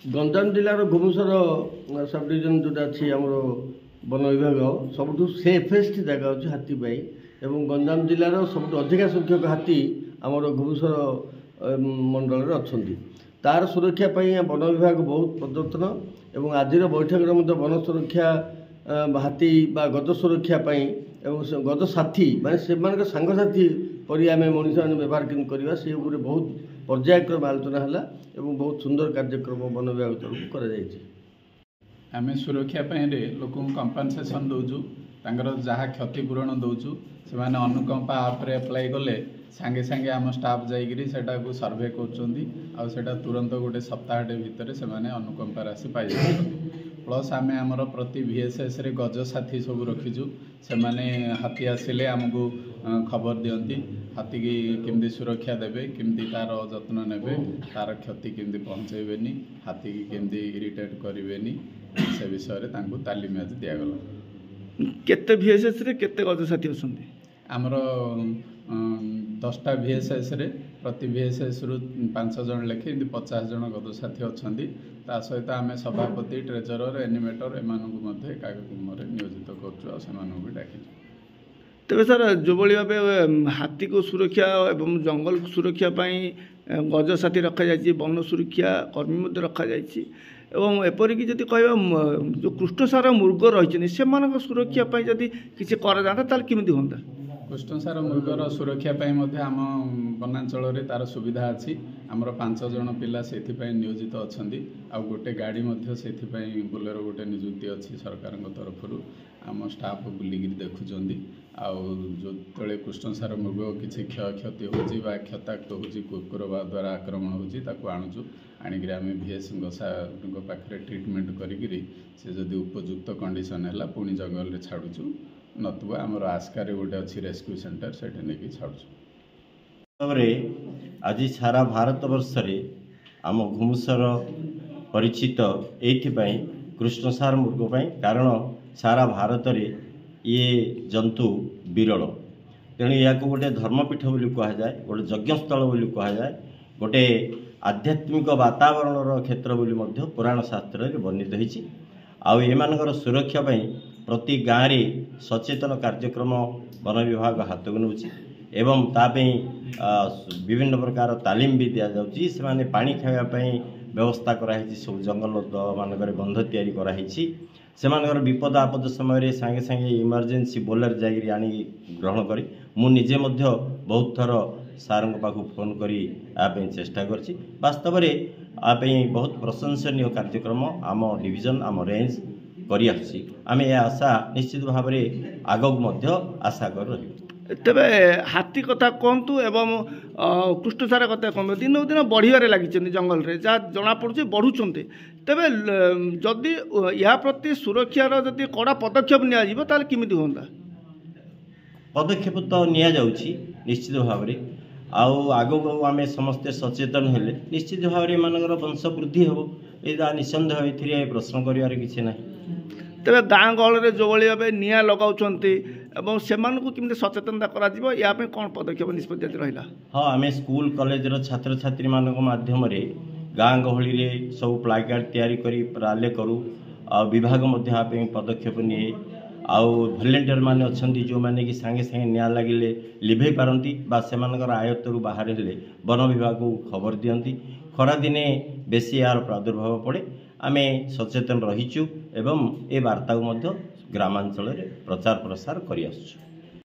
Ganjam जिलार गुमुसर sub division जोटा अच्छी आम वन विभाग सबुठ सेफेस्ट जगह हूँ हाथी एवं गंजाम जिलार सब अधिका संख्यक हाथी आमर गुमुसर मंडल अच्छा तार सुरक्षा वन विभाग बहुत प्रदर्शन एवं आज बैठक वन सुरक्षा हाथी बा गज सुरक्षा एवं गज साथी माने से सांगसाथी पर आम मनीष मैंने व्यवहार करवा से बहुत पर्यायक्रम आलोचना है एवं बहुत सुंदर कार्यक्रम वन विभाग तरफ आम सुरक्षा लोक कंपनसेसन दौचु जहाँ क्षतिपूरण दौचु से अनुकंपा आप्रे अप्लाई कले सांगे सांगे आम स्टाफ जाटा को सर्वे कर तुरंत गोटे सप्ताह भितर से अनुकंपा राशि पाई प्लस आम आमर प्रति VSS रे गज साथी सब रखीचु से हाथी आसिले आमको खबर दियंती हाथी की केमती सुरक्षा देवे केमती तार जत्न नेबे तार क्षति केमती पहुँचेबेनी हाथी की केमती इरिटेट करेनि से विषय रे तांको तालीम आज दियागला। केते VSS रे केते गज साथी अछंती आमर 10टा VSS रे प्रति VSS रु 5 जन लेखे 50 जन गज साथी अच्छा ता सहित आम सभापति ट्रेजरर एनिमेटर एमानकु कार्यक्रम नियोजित कर डाक तेज सर जो भाव हाथी को सुरक्षा एवं जंगल सुरक्षा गज साथी रखा जाए वन सुरक्षा कर्मी रखा जाए एवं एपरिक जदि कह जो कृष्णसार मृग रही से सुरक्षा जदि किसी करमी हाँ कृष्णसार मृगर सुरक्षा आम वनांचल तार सुविधा अच्छी आमर 5 जन पिला से नियोजित अच्छा आ गोटे गाड़ी से बोलेरो गोटे निजुक्ति अच्छी सरकार तरफ आम स्टाफ बुलिक देखुं जो तले कृष्णसार मृग किसी क्षय क्षति हो क्षताक्त हो कुकुर द्वारा आक्रमण हो आणुचु आणिक आम VS पाखे ट्रिटमेंट करी से जदि उपयुक्त कंडीशन है पुणी जंगल में छाड़ुचु नतुआ आमर आस्कार गोटे अच्छी रेस्क्यू सेंटर से नहीं छाड़ुचु। आज सारा भारत वर्ष आम घुमुसर परिचित ये कृष्णसार मृग कारण सारा भारत रे ये जंतु विरल तेणु या गोटे धर्मपीठ बोली कहुए गोटे यज्ञस्थल बोली कहुए गोटे आध्यात्मिक वातावरण क्षेत्र बोली पुराण शास्त्र में वर्णित होती आउ एमानकर सुरक्षा प्रति गाँव में सचेतन कार्यक्रम वन विभाग हाथ को नौ एवं तापी विभिन्न प्रकार तालीम भी दि जाऊँगी से पानी खावाई व्यवस्था कराई सब जंगल मानक बंध तैयारी कराई से विपद आपद समय सांगे सांगे इमरजेंसी बोलर जाकि आनी ग्रहण करी मु निजे बहुत थर सार पाखु फोन करी चेष्टा करछि वास्तव में बहुत प्रशंसनीय कार्यक्रम आम डिविजन आम रेंज करी आम यह आशा निश्चित भाव में आगक आशा कर रही तेरे हाथी कथा कहतु एवं कृष्णसार कथा कहतु दिन दिन बढ़िया लगी जंगल में जहाँ जना पड़े बढ़ुं तेरे जदि या प्रति सुरक्षार जदि कड़ा पदक्षेप निमित हाँ पदक्षेप तो निश्चित भाव में आगक आम समस्ते सचेतन हेले निश्चित भाव में एम वंश वृद्धि हम यहाँ निसंदेह ये प्रश्न कर किसी ना तेरे गाँ गहल जो भाव निआं लगाउछंती एवं सेमानकु किमते सचेतनता करा या कौन पदक्षेप निष्पत्ति रहा हाँ आम स्कूल कॉलेजर छात्र छात्री मान माध्यम गाँ गहली रे सब प्लाकार्ड तैयारी करी राले करूँ विभाग पदक्षेप निए आउ भलेंटियर माने अच्छी जो मैंने कि सांगे सांगे निआं लगिले लिभे पारती से आयत्तरू बाहर हेले वन विभाग को खबर दियंती खरा दिने बेसी यार प्रादुर्भाव पड़े आम सचेतन रहीचु एवं ए वार्ता को ग्रामांचल प्रचार प्रसार करि आसुछु।